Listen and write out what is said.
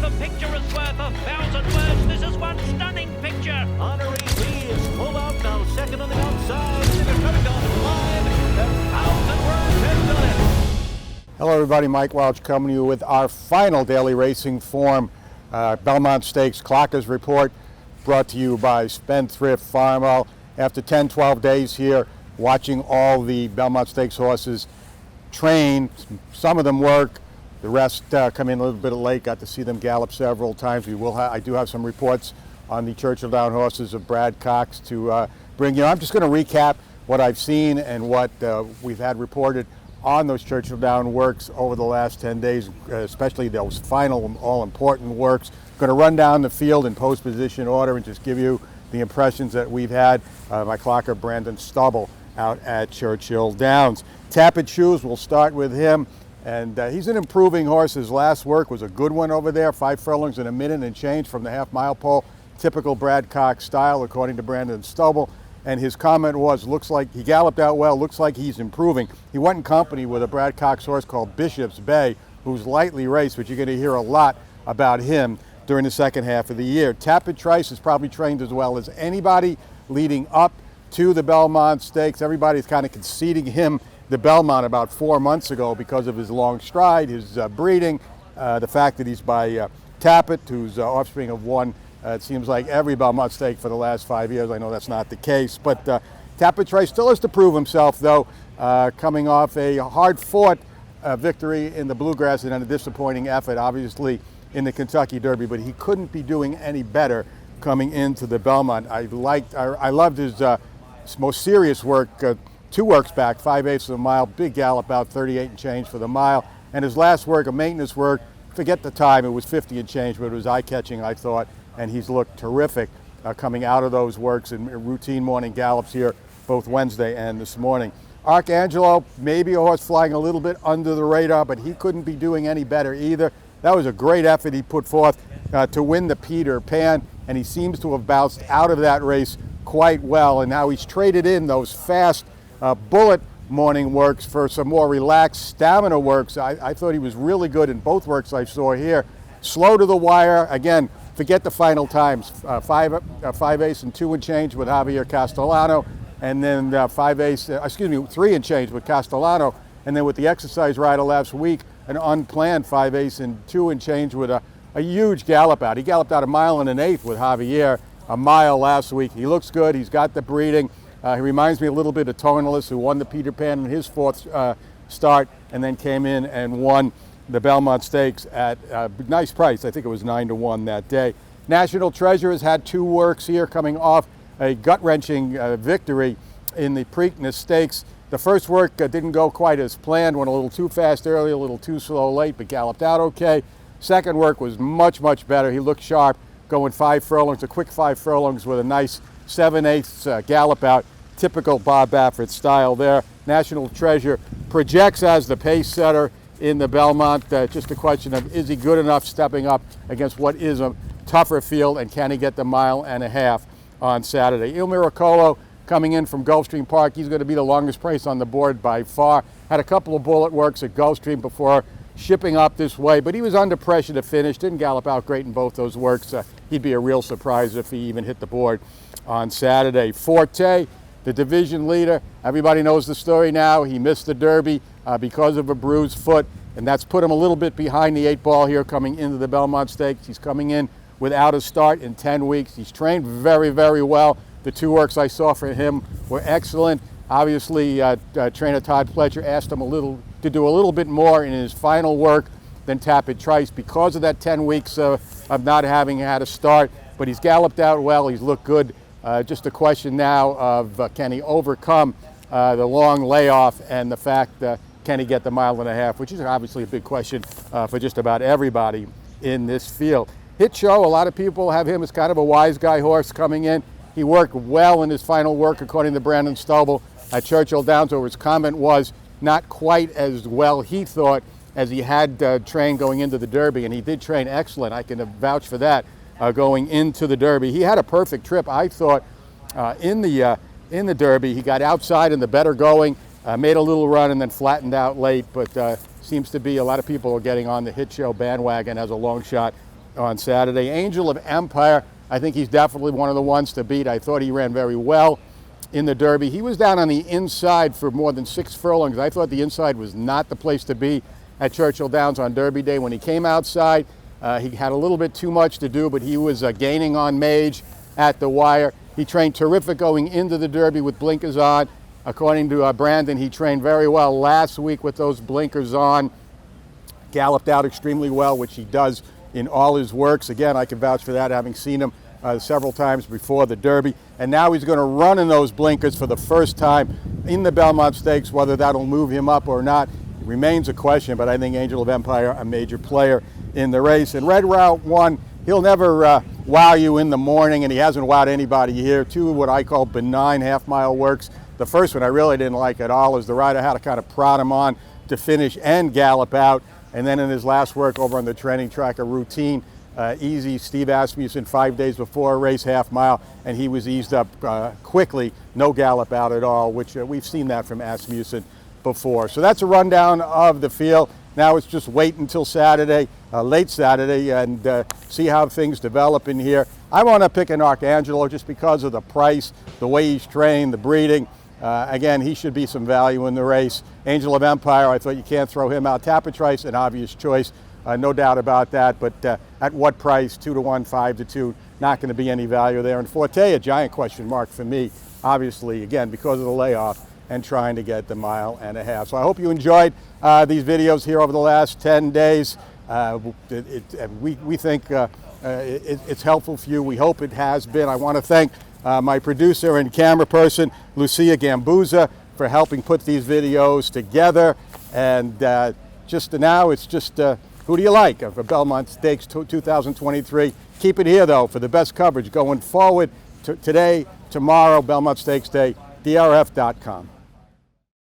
a picture is worth 1,000 words. This is one stunning picture. Honorary B is full out now, second on the outside. They're coming on live. 1,000 words has done it. Hello everybody, Mike Welsch coming to you with our final daily racing form, Belmont Stakes Clockers Report, brought to you by Spendthrift Farm. Well, after 10-12 days here, watching all the Belmont Stakes horses train, some of them work, the rest come in a little bit late, got to see them gallop several times. I do have some reports on the Churchill Down horses of Brad Cox to bring you. I'm just going to recap what I've seen and what we've had reported on those Churchill Down works over the last 10 days, especially those final all-important works. Going to run down the field in post-position order and just give you the impressions that we've had. My clocker, Brandon Stubble, out at Churchill Downs. Tappet Shoes, we'll start with him. And he's an improving horse. His last work was a good one over there, 5 furlongs in a minute and change from the half-mile pole. Typical Brad Cox style, according to Brandon Stubble. And his comment was, looks like he galloped out well, looks like he's improving. He went in company with a Brad Cox horse called Bishop's Bay, who's lightly raced, but you're going to hear a lot about him during the second half of the year. Tampa Try is probably trained as well as anybody leading up to the Belmont Stakes. Everybody's kind of conceding him the Belmont about 4 months ago because of his long stride, his breeding, the fact that he's by Tappet, who's offspring of one. It seems like every Belmont stake for the last 5 years. I know that's not the case, but Tampa Try still has to prove himself, though, coming off a hard-fought victory in the Bluegrass and a disappointing effort, obviously, in the Kentucky Derby, but he couldn't be doing any better coming into the Belmont. I loved his most serious work, 2 works back, 5/8 of a mile, big gallop out, 38 and change for the mile, and his last work, a maintenance work, forget the time, it was 50 and change, but it was eye-catching, I thought. And he's looked terrific coming out of those works in routine morning gallops here, both Wednesday and this morning. Arcangelo, maybe a horse flying a little bit under the radar, but he couldn't be doing any better either. That was a great effort he put forth to win the Peter Pan, and he seems to have bounced out of that race quite well. And now he's traded in those fast bullet morning works for some more relaxed stamina works. I thought he was really good in both works I saw here. Slow to the wire, again, forget the final times, 5/8 and 2 and change with Javier Castellano, and then 3 and change with Castellano, and then with the exercise rider last week, an unplanned 5/8 and 2 and change with a huge gallop out. He galloped out 1 1/8 miles with Javier, a mile last week. He looks good, he's got the breeding. He reminds me a little bit of Toneless, who won the Peter Pan in his 4th start, and then came in and won the Belmont Stakes at a nice price. I think it was 9-1 that day. National Treasure has had 2 works here, coming off a gut-wrenching victory in the Preakness Stakes. The first work didn't go quite as planned, went a little too fast early, a little too slow late, but galloped out okay. Second work was much, much better. He looked sharp, going 5 furlongs, a quick 5 furlongs with a nice 7/8 gallop out. Typical Bob Baffert style there. National Treasure projects as the pace setter in the Belmont. Just a question of, is he good enough stepping up against what is a tougher field, and can he get the 1.5 miles on Saturday? Il Miracolo coming in from Gulfstream Park. He's going to be the longest price on the board by far. Had a couple of bullet works at Gulfstream before shipping up this way, but he was under pressure to finish. Didn't gallop out great in both those works. He'd be a real surprise if he even hit the board on Saturday. Forte, the division leader. Everybody knows the story now. He missed the Derby because of a bruised foot, and that's put him a little bit behind the 8 ball here coming into the Belmont Stakes. He's coming in without a start in 10 weeks. He's trained very, very well. The 2 works I saw for him were excellent. Obviously, trainer Todd Pletcher asked him to do a little bit more in his final work than Tappet Trice because of that 10 weeks of not having had a start. But he's galloped out well. He's looked good. Just a question now of can he overcome the long layoff and the fact can he get the 1.5 miles, which is obviously a big question for just about everybody in this field. Hit Show, a lot of people have him as kind of a wise guy horse coming in. He worked well in his final work, according to Brandon Stubble, at Churchill Downs, where his comment was not quite as well, he thought, as he had trained going into the Derby, and he did train excellent. I can vouch for that going into the Derby. He had a perfect trip, I thought, in the Derby. He got outside in the better going, made a little run, and then flattened out late, but seems to be a lot of people are getting on the Hit Show bandwagon as a long shot on Saturday. Angel of Empire, I think he's definitely one of the ones to beat. I thought he ran very well in the Derby. He was down on the inside for more than 6 furlongs. I thought the inside was not the place to be at Churchill Downs on Derby Day. When he came outside, he had a little bit too much to do, but he was gaining on Mage at the wire. He trained terrific going into the Derby with blinkers on. According to Brandon, he trained very well last week with those blinkers on. Galloped out extremely well, which he does in all his works. Again, I can vouch for that, having seen him several times before the Derby. And now he's going to run in those blinkers for the first time in the Belmont Stakes. Whether that'll move him up or not remains a question, but I think Angel of Empire, a major player in the race. And Red Route 1, he'll never wow you in the morning, and he hasn't wowed anybody here. 2 what I call benign half-mile works. The first one I really didn't like at all, is the rider had to kind of prod him on to finish and gallop out. And then in his last work over on the training track, a routine, easy Steve Asmussen 5 days before a race, half mile, and he was eased up quickly, no gallop out at all, which we've seen that from Asmussen before. So that's a rundown of the field. Now it's just wait until Saturday, late Saturday, and see how things develop in here. I want to pick an Arcangelo just because of the price, the way he's trained, the breeding. Again, he should be some value in the race. Angel of Empire, I thought you can't throw him out. Tampa Try, an obvious choice, no doubt about that. But at what price? 2 to 1, 5 to 2, not going to be any value there. And Forte, a giant question mark for me, obviously, again, because of the layoff and trying to get the 1.5 miles. So I hope you enjoyed these videos here over the last 10 days. We think it's helpful for you. We hope it has been. I want to thank my producer and camera person, Lucia Gambuza, for helping put these videos together. And just now, it's just who do you like for Belmont Stakes 2023. Keep it here, though, for the best coverage going forward. Today, tomorrow, Belmont Stakes Day, DRF.com.